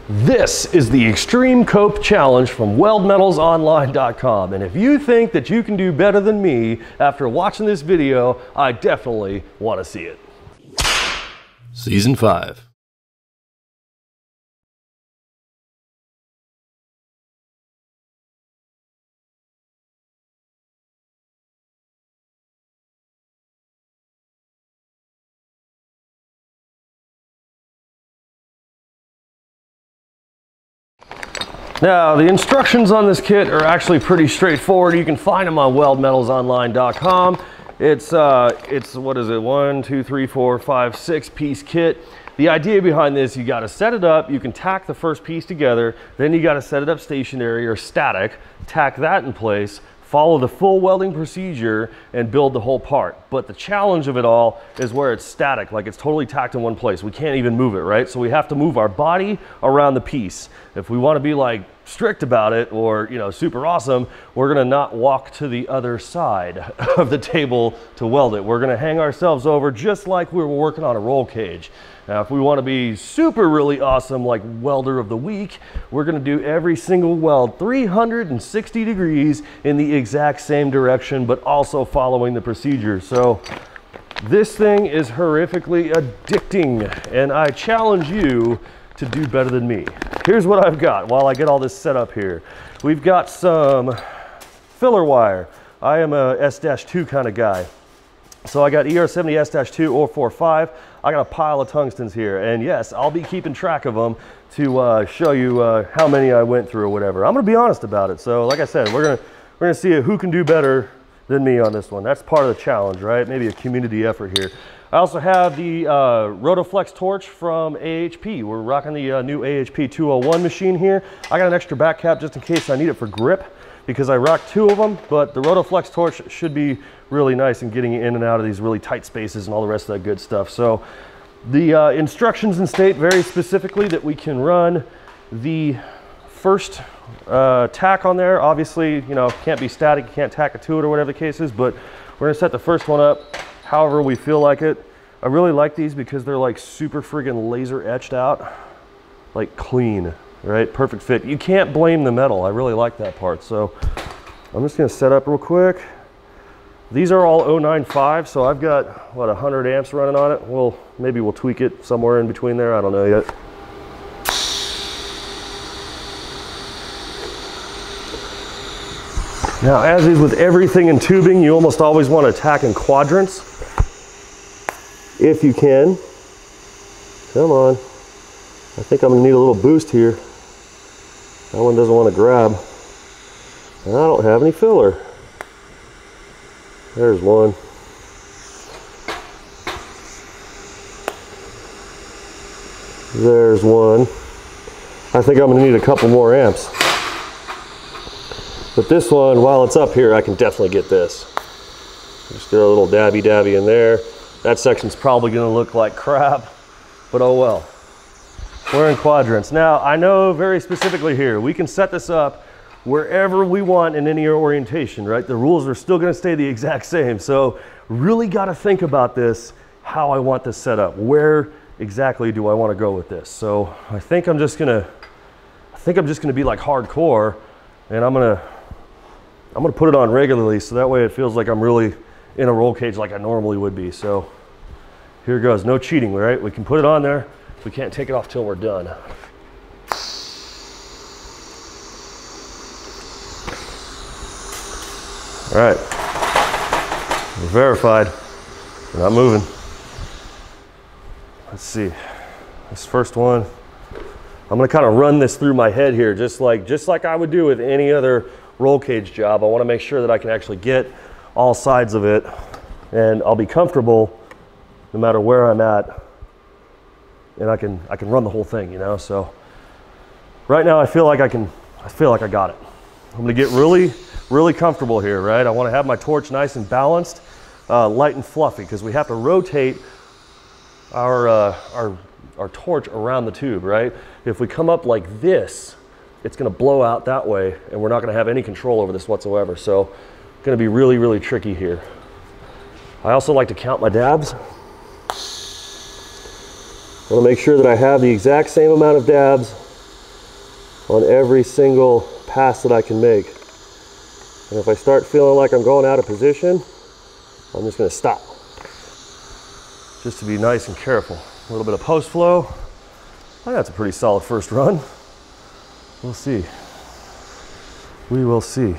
This is the Extreme Cope Challenge from weldmetalsonline.com, and if you think that you can do better than me after watching this video, I definitely want to see it. Season 5. Now, the instructions on this kit are actually pretty straightforward. You can find them on weldmetalsonline.com. It's what is it, 1, 2, 3, 4, 5, 6 piece kit. The idea behind this, you got to set it up, you can tack the first piece together, then you got to set it up stationary or static, tack that in place, follow the full welding procedure, and build the whole part. But the challenge of it all is where it's static, like it's totally tacked in one place. We can't even move it, right? So we have to move our body around the piece. If we want to be like strict about it or, you know, super awesome, we're gonna not walk to the other side of the table to weld it. We're gonna hang ourselves over just like we were working on a roll cage. Now, if we want to be super really awesome, like welder of the week, we're going to do every single weld 360 degrees in the exact same direction, but also following the procedure. So this thing is horrifically addicting, and I challenge you to do better than me. Here's what I've got while I get all this set up here. We've got some filler wire. I am a S-2 kind of guy. So I got ER70 S-2 045. I got a pile of tungstens here, and yes, I'll be keeping track of them to show you how many I went through or whatever. I'm gonna be honest about it. So like I said, we're gonna see who can do better than me on this one. That's part of the challenge, right? Maybe a community effort here. I also have the Rotoflex torch from AHP. We're rocking the new AHP 201 machine here. I got an extra back cap just in case I need it for grip, because I rock 2 of them, but the Rotoflex torch should be really nice in getting in and out of these really tight spaces and all the rest of that good stuff. So the instructions state very specifically that we can run the first tack on there. Obviously, you know, can't be static, you can't tack it to it or whatever the case is, but we're gonna set the first one up however we feel like it. I really like these because they're like super friggin' laser etched out, like clean. Right, perfect fit. You can't blame the metal. I really like that part. So I'm just gonna set up real quick. These are all 095, so I've got, what, 100 amps running on it. Well, maybe we'll tweak it somewhere in between there. I don't know yet. Now, as is with everything in tubing, you almost always want to tack in quadrants, if you can. Come on. I think I'm gonna need a little boost here. That one doesn't want to grab. And I don't have any filler. There's one. There's one. I think I'm going to need a couple more amps. But this one, while it's up here, I can definitely get this. Just throw a little dabby in there. That section's probably going to look like crap, but oh well. We're in quadrants. Now, I know very specifically here, we can set this up wherever we want in any orientation, right? The rules are still gonna stay the exact same. So really gotta think about this, how I want this set up. Where exactly do I wanna go with this? So I think I'm just gonna be like hardcore, and I'm gonna put it on regularly so that way it feels like I'm really in a roll cage like I normally would be. So here goes, no cheating, right? We can put it on there. We can't take it off till we're done. All right, we're verified. We're not moving. Let's see, this first one, I'm gonna kind of run this through my head here, just like I would do with any other roll cage job. I wanna make sure that I can actually get all sides of it, and I'll be comfortable no matter where I'm at. And I can run the whole thing, you know. So right now I feel like I got it. I'm gonna get really comfortable here, right? I want to have my torch nice and balanced, light and fluffy, because we have to rotate our torch around the tube, right? If we come up like this, it's gonna blow out that way, and we're not gonna have any control over this whatsoever. So it's gonna be really tricky here. I also like to count my dabs. I want to make sure that I have the exact same amount of dabs on every single pass that I can make. And if I start feeling like I'm going out of position, I'm just going to stop. Just to be nice and careful. A little bit of post flow. I think that's a pretty solid first run. We'll see. We will see.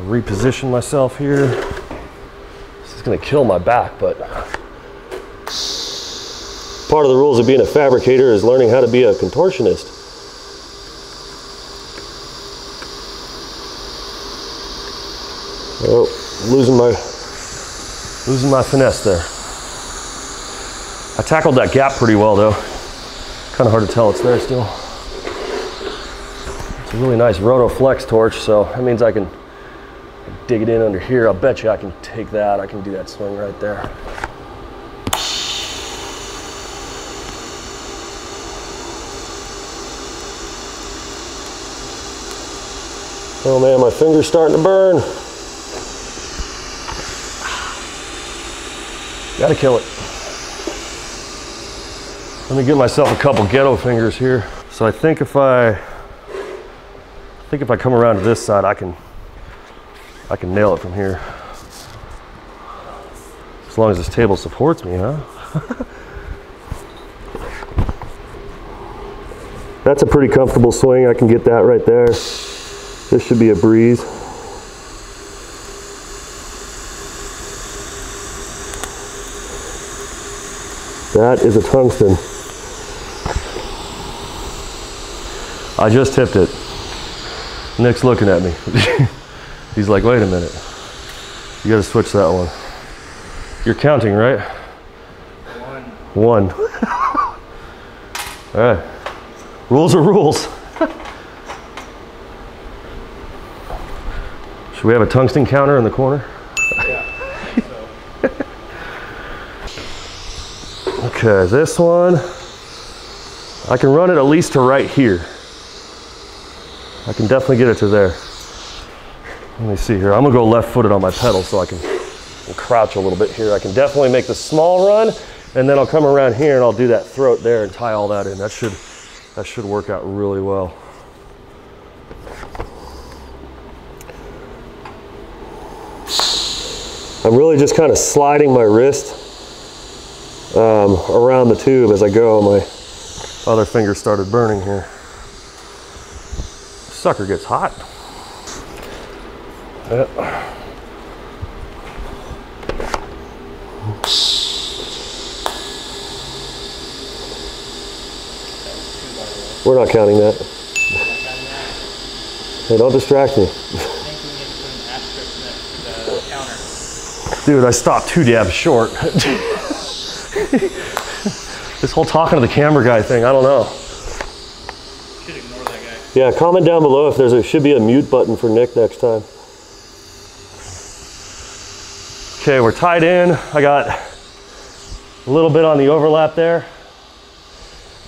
Reposition myself here. This is going to kill my back, but part of the rules of being a fabricator is learning how to be a contortionist. Oh, losing my finesse there. I tackled that gap pretty well though. Kind of hard to tell it's there still. It's a really nice roto flex torch, so that means I can dig it in under here. I'll bet you I can take that. I can do that swing right there. Oh man, my finger's starting to burn. Gotta kill it. Let me give myself a couple ghetto fingers here. So I think if I come around to this side, I can nail it from here. As long as this table supports me, huh? That's a pretty comfortable swing. I can get that right there. This should be a breeze. That is a tungsten. I just tipped it. Nick's looking at me. He's like, wait a minute. You gotta switch that one. You're counting, right? One. All right. Rules are rules. Should we have a tungsten counter in the corner? Yeah, I think so. Okay, this one, I can run it at least to right here. I can definitely get it to there. Let me see here. I'm gonna go left-footed on my pedal so I can crouch a little bit here. I can definitely make the small run, and then I'll come around here and I'll do that throat there and tie all that in. That should work out really well. I'm really just kind of sliding my wrist around the tube as I go. My other finger started burning here. Sucker gets hot. Yep. We're not counting that. Hey, don't distract me. Dude, I stopped too damn short. This whole talking to the camera guy thing, I don't know. Should ignore that guy. Yeah, comment down below if should be a mute button for Nick next time. Okay, we're tied in. I got a little bit on the overlap there.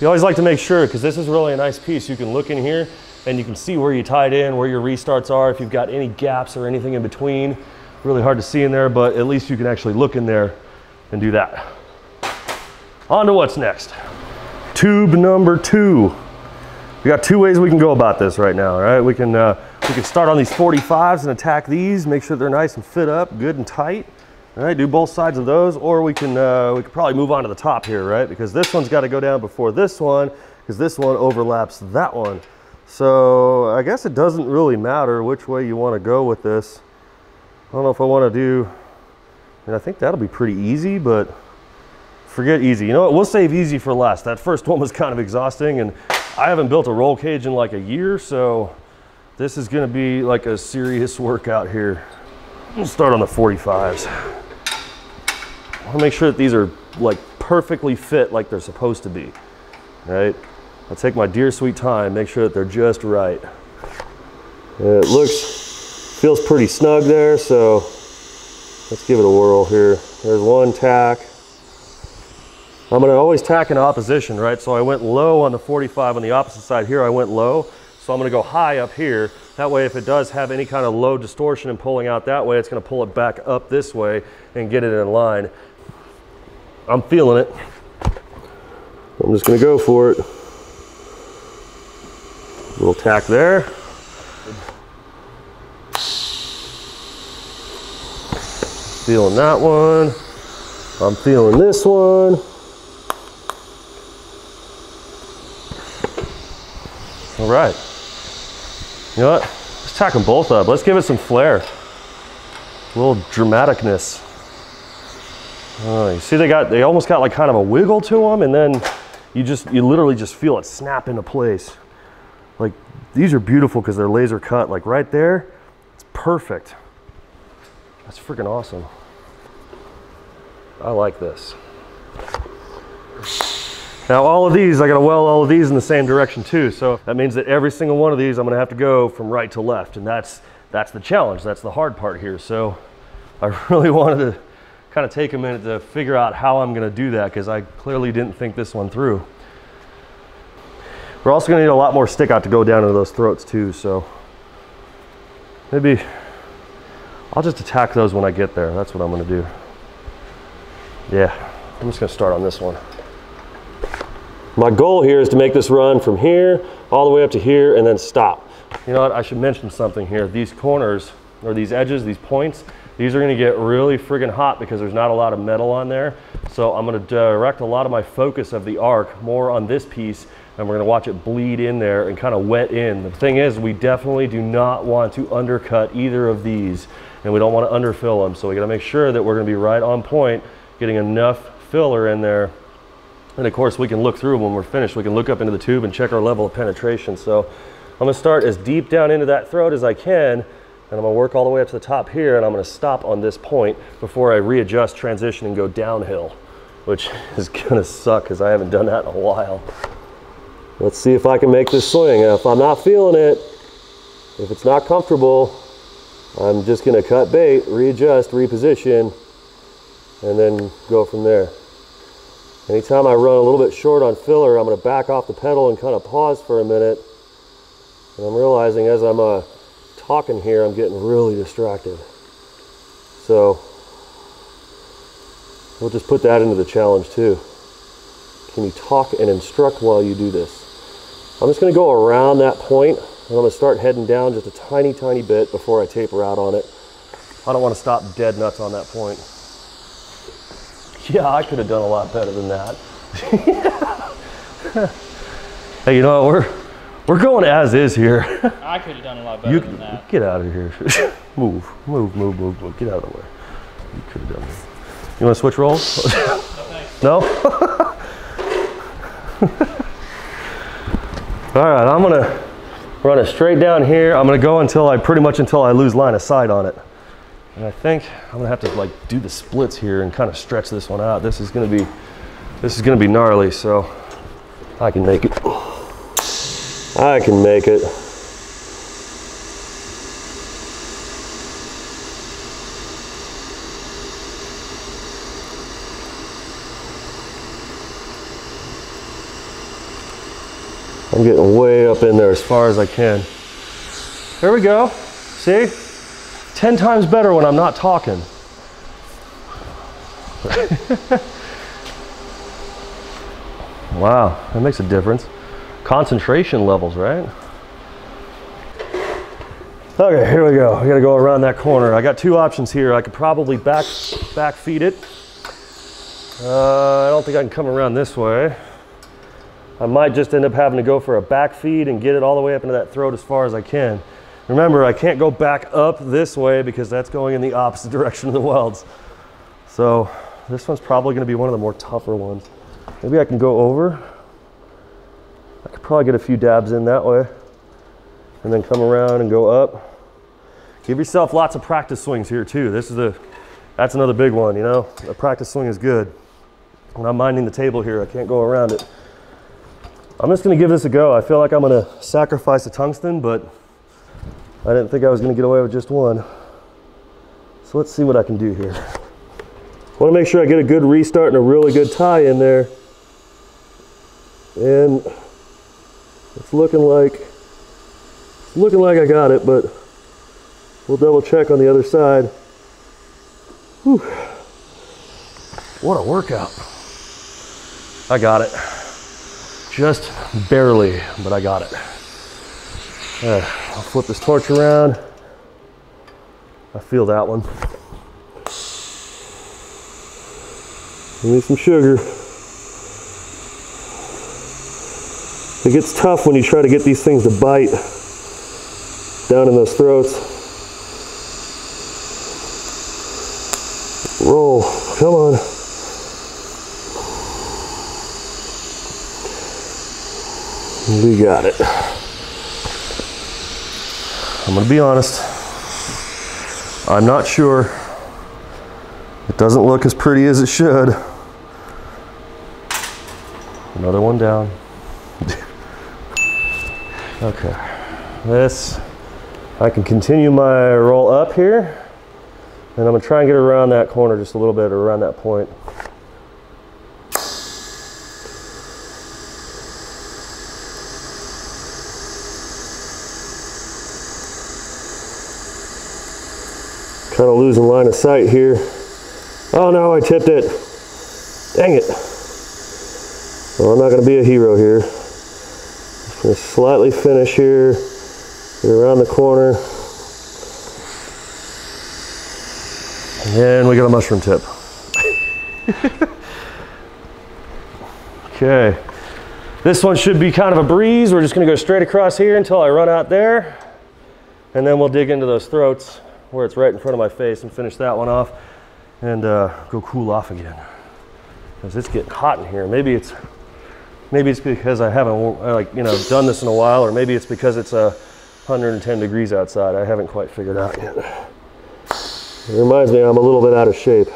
You always like to make sure, because this is really a nice piece, you can look in here and you can see where you tied in, where your restarts are, if you've got any gaps or anything in between. Really hard to see in there, but at least you can actually look in there and do that. On to what's next. Tube number 2. We got 2 ways we can go about this right now, all right? We can start on these 45s and attack these, make sure they're nice and fit up, good and tight. All right, do both sides of those, or we could probably move on to the top here, right? Because this one's got to go down before this one, because this one overlaps that one. So I guess it doesn't really matter which way you want to go with this. I don't know if I want to do, I think that'll be pretty easy, but forget easy. You know what, we'll save easy for last. That first one was kind of exhausting, and I haven't built a roll cage in like a year, so this is going to be like a serious workout here. We'll start on the 45s. I want to make sure that these are like perfectly fit like they're supposed to be, right? I'll take my dear sweet time, make sure that they're just right. It feels pretty snug there, so let's give it a whirl here. There's one tack. I'm going to always tack in opposition, right? So I went low on the 45 on the opposite side here, I went low. So I'm going to go high up here. That way, if it does have any kind of low distortion and pulling out that way, it's going to pull it back up this way and get it in line. I'm feeling it. I'm just going to go for it. tack there. Feeling that one. I'm feeling this one. All right. You know what? Let's tack them both up. Let's give it some flair. A little dramaticness. You see they almost got like kind of a wiggle to them, and then you literally just feel it snap into place. Like, these are beautiful because they're laser cut. Like right there, it's perfect. That's freaking awesome. I like this. Now all of these, I gotta weld all of these in the same direction too. So that means that every single one of these, I'm gonna have to go from right to left. And that's the challenge. That's the hard part here. So I really wanted to kind of take a minute to figure out how I'm gonna do that, because I clearly didn't think this one through. We're also gonna need a lot more stick out to go down into those throats too. So maybe I'll just attack those when I get there. That's what I'm gonna do. Yeah, I'm just gonna start on this one. My goal here is to make this run from here all the way up to here and then stop. You know what, I should mention something here. These corners, or these edges, these points, these are gonna get really friggin' hot because there's not a lot of metal on there. So I'm gonna direct a lot of my focus of the arc more on this piece, and we're gonna watch it bleed in there and kind of wet in. The thing is, we definitely do not want to undercut either of these, and we don't want to underfill them. So we gotta make sure that we're gonna be right on point, getting enough filler in there. And of course, we can look through when we're finished. We can look up into the tube and check our level of penetration. So I'm gonna start as deep down into that throat as I can, and I'm gonna work all the way up to the top here, and I'm gonna stop on this point before I readjust, transition, and go downhill, which is gonna suck because I haven't done that in a while. Let's see if I can make this swing. If I'm not feeling it, if it's not comfortable, I'm just gonna cut bait, readjust, reposition, and then go from there. Anytime I run a little bit short on filler, I'm gonna back off the pedal and kind of pause for a minute. And I'm realizing as I'm talking here, I'm getting really distracted. So we'll just put that into the challenge too. Can you talk and instruct while you do this? I'm just gonna go around that point, and I'm gonna start heading down just a tiny, tiny bit before I taper out on it. I don't wanna stop dead nuts on that point. Yeah, I could have done a lot better than that. Hey, you know what? We're going as is here. I could have done a lot better than that. Get out of here. Move. Get out of the way. You could have done it. You want to switch roles? No? All right, I'm gonna run it straight down here. I'm gonna go until I lose line of sight on it. And I think I'm gonna have to like do the splits here and kind of stretch this one out. This is gonna be gnarly, so I can make it. I can make it. I'm getting way up in there as far as I can. There we go. See? 10 times better when I'm not talking. Wow, that makes a difference. Concentration levels, right? Okay, here we go. I gotta go around that corner. I got two options here. I could probably back feed it. I don't think I can come around this way. I might just end up having to go for a back feed and get it all the way up into that throat as far as I can. Remember, I can't go back up this way because that's going in the opposite direction of the welds. So this one's probably gonna be one of the more tougher ones. Maybe I can go over. I could probably get a few dabs in that way and then come around and go up. Give yourself lots of practice swings here too. That's another big one, you know? A practice swing is good. When I'm minding the table here, I can't go around it. I'm just gonna give this a go. I feel like I'm gonna sacrifice a tungsten, but I didn't think I was gonna get away with just one. So let's see what I can do here. I wanna make sure I get a good restart and a really good tie in there. And it's looking like I got it, but we'll double check on the other side. Whew. What a workout. I got it. Just barely, but I got it. I'll flip this torch around. I feel that one. Give me some sugar. It gets tough when you try to get these things to bite down in those throats. Roll, come on. We got it. I'm gonna be honest. I'm not sure. It doesn't look as pretty as it should. Another one down. Okay. This, I can continue my roll up here. And I'm gonna try and get around that corner just a little bit, or around that point. Kind of losing line of sight here. Oh no, I tipped it. Dang it. Well, I'm not gonna be a hero here. Just gonna slightly finish here, get around the corner. And we got a mushroom tip. Okay. This one should be kind of a breeze. We're just gonna go straight across here until I run out there. And then we'll dig into those throats where it's right in front of my face and finish that one off and go cool off again. Because it's getting hot in here. Maybe it's because I haven't done this in a while, or maybe it's because it's 110 degrees outside. I haven't quite figured out yet. It reminds me I'm a little bit out of shape.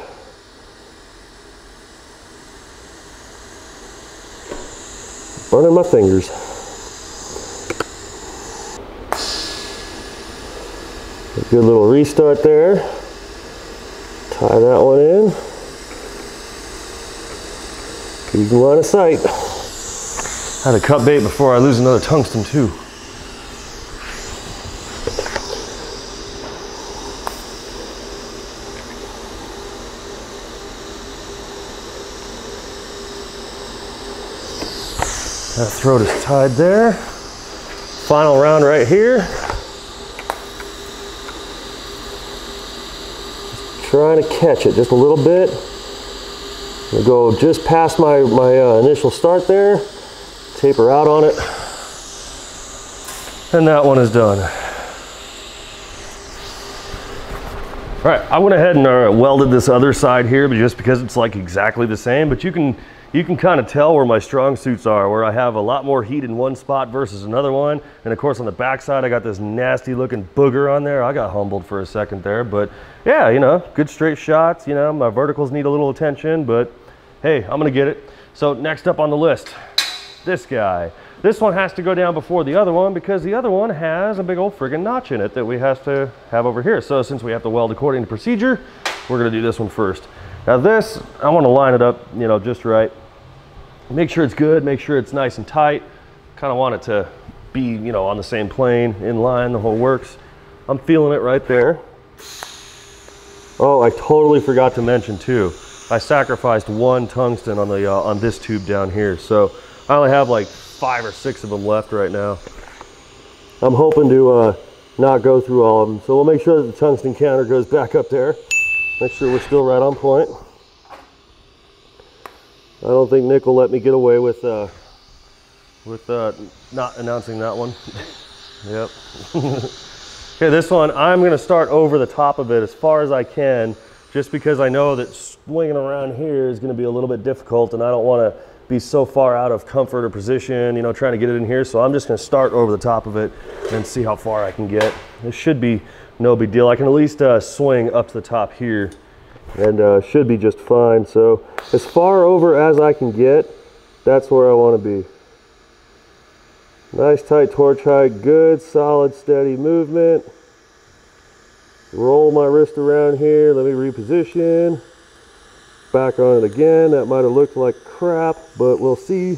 Burning my fingers. A good little restart there. Tie that one in. Keep line of sight. Had to cut bait before I lose another tungsten too. That throat is tied there. Final round right here. Trying to catch it just a little bit. I'm gonna go just past my initial start there, taper out on it, and that one is done. All right, I went ahead and welded this other side here, but just because it's like exactly the same, but you can kind of tell where my strong suits are, where I have a lot more heat in one spot versus another one. And of course on the back side, I got this nasty looking booger on there. I got humbled for a second there, but yeah, you know, good straight shots. You know, my verticals need a little attention, but hey, I'm gonna get it. So next up on the list, this guy. This one has to go down before the other one because the other one has a big old friggin' notch in it that we have to have over here. So since we have to weld according to procedure, we're gonna do this one first. Now this, I wanna line it up, you know, just right. Make sure it's good, make sure it's nice and tight. Kind of want it to be, you know, on the same plane, in line, the whole works. I'm feeling it right there. Oh, I totally forgot to mention too, I sacrificed one tungsten on the on this tube down here. So I only have like 5 or 6 of them left right now. I'm hoping to not go through all of them. So we'll make sure that the tungsten counter goes back up there. Make sure we're still right on point. I don't think Nick will let me get away with not announcing that one. Yep. Okay, this one, I'm gonna start over the top of it as far as I can, just because I know that swinging around here is gonna be a little bit difficult and I don't wanna be so far out of comfort or position, you know, trying to get it in here. So I'm just gonna start over the top of it and see how far I can get. This should be no big deal. I can at least swing up to the top here and should be just fine. So as far over as I can get, that's where I wanna be. Nice tight torch height, good, solid, steady movement. Roll my wrist around here, let me reposition. Back on it again. That might have looked like crap, but we'll see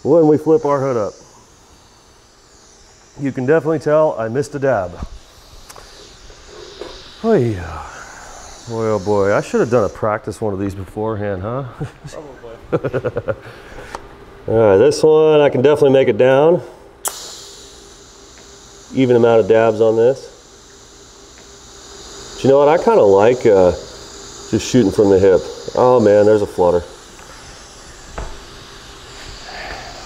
when we flip our hood up. You can definitely tell I missed a dab. Oh yeah. Boy, oh boy, I should have done a practice one of these beforehand, huh? Probably. All right, this one, I can definitely make it down. even amount of dabs on this. But you know what? I kind of like just shooting from the hip. Oh man, there's a flutter.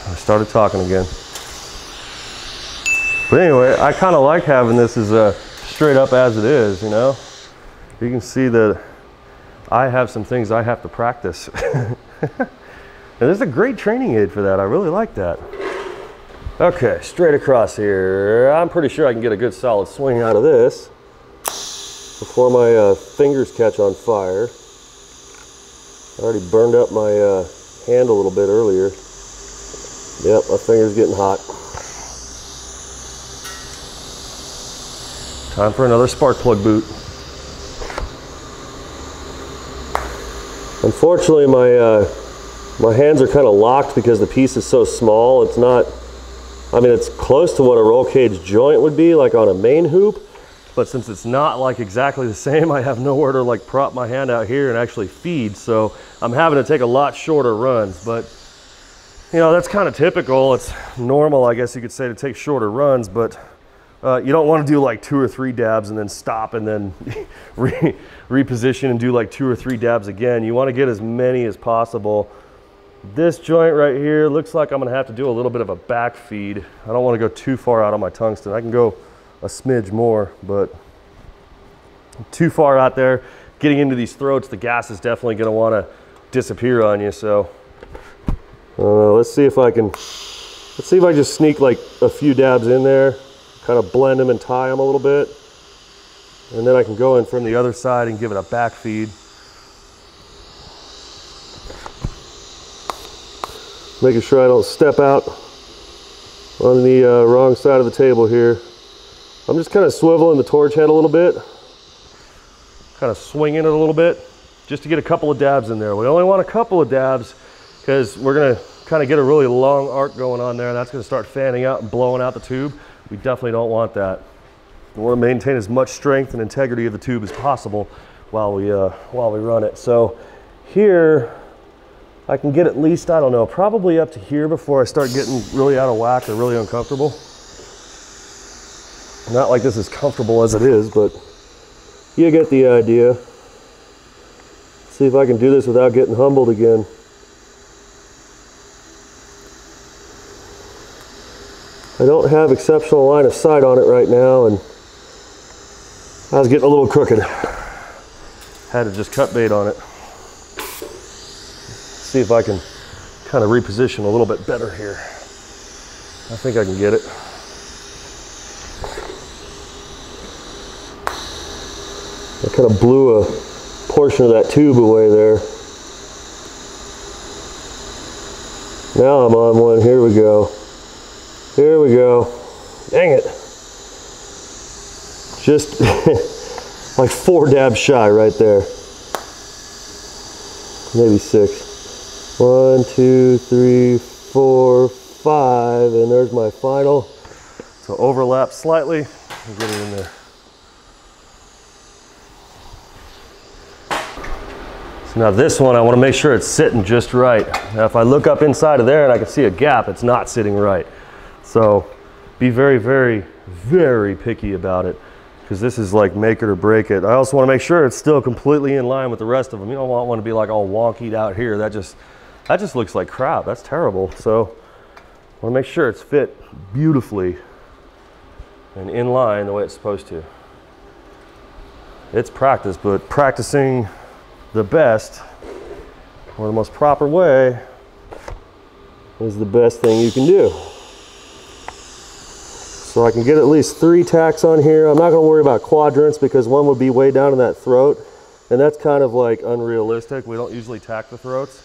I started talking again. But anyway, I kind of like having this as straight up as it is, you know? You can see that I have some things I have to practice. And this is a great training aid for that. I really like that. Okay, straight across here. I'm pretty sure I can get a good solid swing out of this before my fingers catch on fire. I already burned up my hand a little bit earlier. Yep, my finger's getting hot. Time for another spark plug boot. Unfortunately, my hands are kind of locked because the piece is so small. It's not, I mean, it's close to what a roll cage joint would be, like on a main hoop. But since it's not like exactly the same, I have nowhere to like prop my hand out here and actually feed. So I'm having to take a lot shorter runs. But you know, that's kind of typical. It's normal, I guess you could say, to take shorter runs. But you don't want to do like 2 or 3 dabs and then stop and then reposition and do like 2 or 3 dabs again. You want to get as many as possible. This joint right here looks like I'm going to have to do a little bit of a back feed. I don't want to go too far out on my tungsten. I can go a smidge more, but too far out there, getting into these throats, the gas is definitely going to want to disappear on you. So let's see if I just sneak like a few dabs in there, kind of blend them and tie them a little bit, and then I can go in from the other side and give it a back feed. Making sure I don't step out on the wrong side of the table here. I'm just kind of swiveling the torch head a little bit, kind of swinging it a little bit, just to get a couple of dabs in there. We only want a couple of dabs because we're going to kind of get a really long arc going on there. That's going to start fanning out and blowing out the tube. We definitely don't want that. We want to maintain as much strength and integrity of the tube as possible while we run it. So here, I can get at least, I don't know, probably up to here before I start getting really out of whack or really uncomfortable. Not like this is comfortable as it is, but you get the idea. See if I can do this without getting humbled again. I don't have exceptional line of sight on it right now, and I was getting a little crooked. Had to just cut bait on it. See if I can kind of reposition a little bit better here. I think I can get it. I kind of blew a portion of that tube away there. Now I'm on one. Here we go. Here we go. Dang it. Just like 4 dabs shy right there. Maybe 6. 1, 2, 3, 4, 5, and there's my final. So overlap slightly and get it in there. So now this one, I want to make sure it's sitting just right. Now if I look up inside of there and I can see a gap, it's not sitting right. So be very, very, very picky about it, because this is like make it or break it. I also want to make sure it's still completely in line with the rest of them. You don't want one to be like all wonky out here. That just looks like crap. That's terrible. So I want to make sure it's fit beautifully and in line the way it's supposed to. It's practice, but practicing the best or the most proper way is the best thing you can do. So I can get at least 3 tacks on here. I'm not going to worry about quadrants because one would be way down in that throat, and that's kind of like unrealistic. We don't usually tack the throats.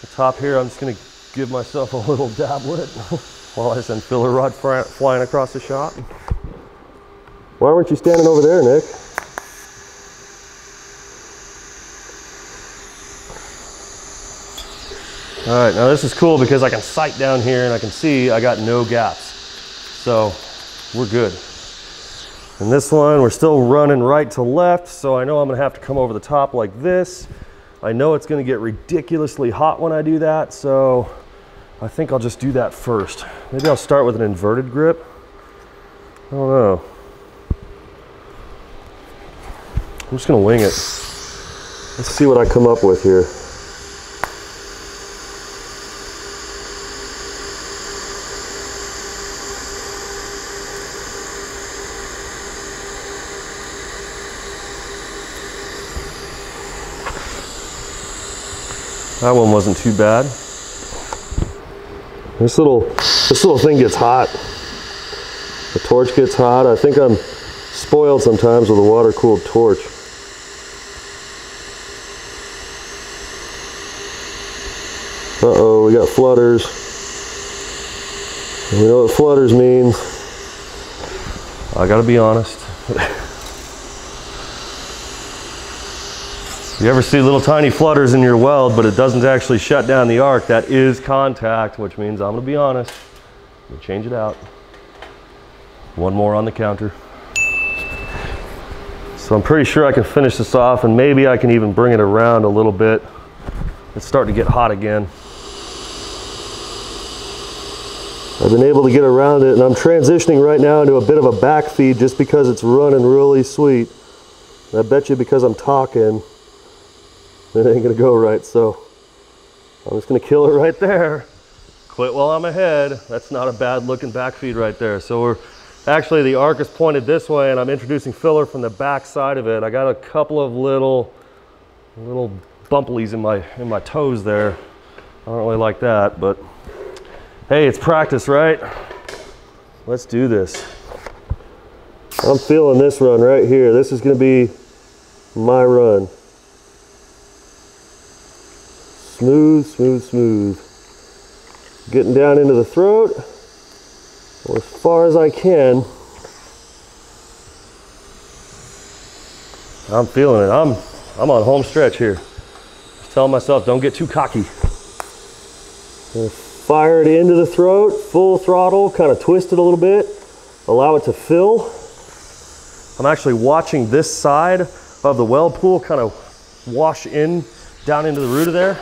The top here, I'm just going to give myself a little dablet while I send filler rod flying across the shop. Why weren't you standing over there, Nick? All right, now this is cool because I can sight down here and I can see I got no gaps. So we're good. And this one, we're still running right to left, so I know I'm gonna have to come over the top like this. I know it's gonna get ridiculously hot when I do that, so I think I'll just do that first. Maybe I'll start with an inverted grip. I don't know. I'm just gonna wing it. Let's see what I come up with here. That one wasn't too bad. This little thing gets hot. The torch gets hot. I think I'm spoiled sometimes with a water-cooled torch. Uh-oh, we got flutters. And we know what flutters means. I gotta be honest. You ever see little tiny flutters in your weld, but it doesn't actually shut down the arc? That is contact, which means I'm gonna be honest. I'm gonna change it out. One more on the counter. So I'm pretty sure I can finish this off, and maybe I can even bring it around a little bit. It's starting to get hot again. I've been able to get around it, and I'm transitioning right now into a bit of a back feed just because it's running really sweet. And I bet you because I'm talking, it ain't gonna go right, so I'm just gonna kill it right there. Quit while I'm ahead. That's not a bad looking back feed right there. So we're actually, the arc is pointed this way, and I'm introducing filler from the back side of it. I got a couple of little bumplies in my toes there. I don't really like that, but hey, it's practice, right? Let's do this. I'm feeling this run right here. This is gonna be my run. Smooth, smooth, smooth. Getting down into the throat, or as far as I can. I'm feeling it. I'm on home stretch here. Just telling myself, don't get too cocky. Gonna fire it into the throat, full throttle, kind of twist it a little bit, allow it to fill. I'm actually watching this side of the weld pool kind of wash in down into the root of there.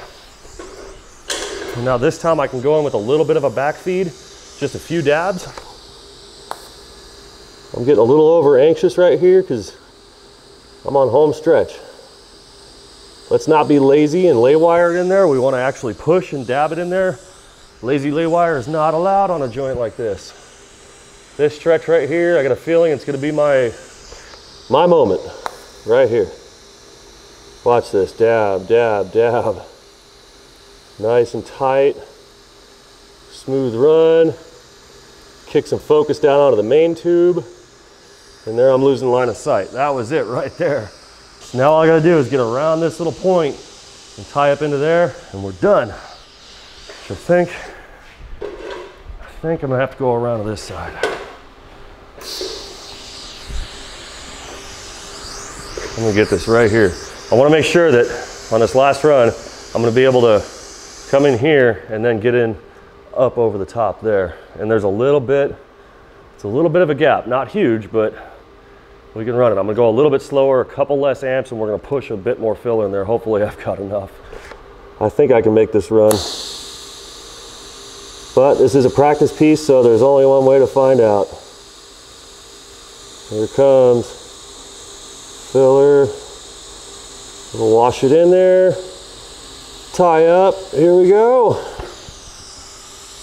And now this time I can go in with a little bit of a back feed, just a few dabs. I'm getting a little over anxious right here because I'm on home stretch. Let's not be lazy and lay wire it in there. We want to actually push and dab it in there. Lazy lay wire is not allowed on a joint like this. This stretch right here, I got a feeling it's going to be my moment right here. Watch this, dab, dab, dab. Nice and tight, smooth run. Kick some focus down onto the main tube, and there I'm losing line of sight. That was it right there. So now all I gotta do is get around this little point and tie up into there, and we're done. So I think I'm gonna have to go around to this side. I'm gonna get this right here. I wanna make sure that on this last run, I'm gonna be able to come in here and then get in up over the top there. And there's a little bit, it's a little bit of a gap, not huge, but we can run it. I'm gonna go a little bit slower, a couple less amps, and we're gonna push a bit more filler in there. Hopefully I've got enough. I think I can make this run. But this is a practice piece, so there's only one way to find out. Here it comes. Filler. We'll wash it in there. Tie up. Here we go.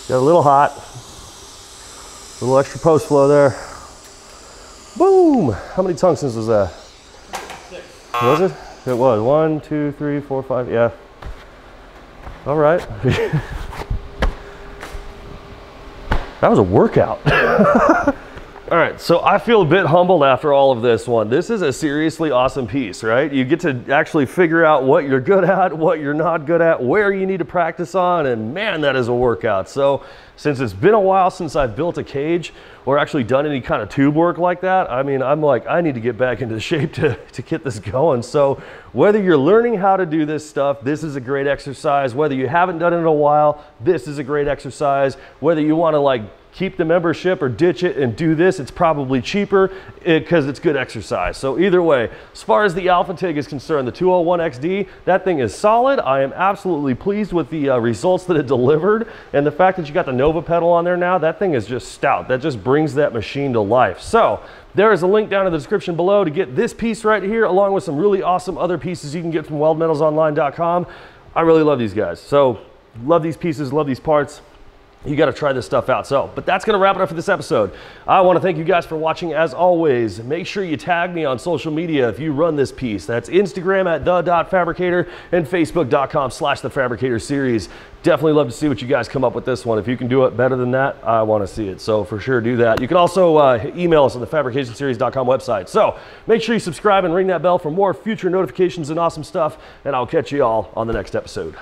Got a little hot. A little extra post flow there. Boom! How many tungstens was that? 6. Was it? It was. 1, 2, 3, 4, 5. Yeah. All right. That was a workout. All right, so I feel a bit humbled after all of this one. This is a seriously awesome piece, right? You get to actually figure out what you're good at, what you're not good at, where you need to practice on, and man, that is a workout. So since it's been a while since I've built a cage or actually done any kind of tube work like that, I mean, I'm like, I need to get back into shape to get this going. So whether you're learning how to do this stuff, this is a great exercise. Whether you haven't done it in a while, this is a great exercise. Whether you want to like keep the membership or ditch it and do this. It's probably cheaper because it's good exercise. So either way, as far as the Alpha TIG is concerned, the 201XD, that thing is solid. I am absolutely pleased with the results that it delivered, and the fact that you got the Nova pedal on there now, that thing is just stout. That just brings that machine to life. So there is a link down in the description below to get this piece right here, along with some really awesome other pieces you can get from weldmetalsonline.com. I really love these guys. So love these pieces, love these parts. You got to try this stuff out. So, but that's going to wrap it up for this episode. I want to thank you guys for watching as always. Make sure you tag me on social media if you run this piece. That's Instagram at the.fabricator and Facebook.com/thefabricatorseries. Definitely love to see what you guys come up with this one. If you can do it better than that, I want to see it. So for sure do that. You can also email us on the fabricationseries.com website. So make sure you subscribe and ring that bell for more future notifications and awesome stuff. And I'll catch you all on the next episode.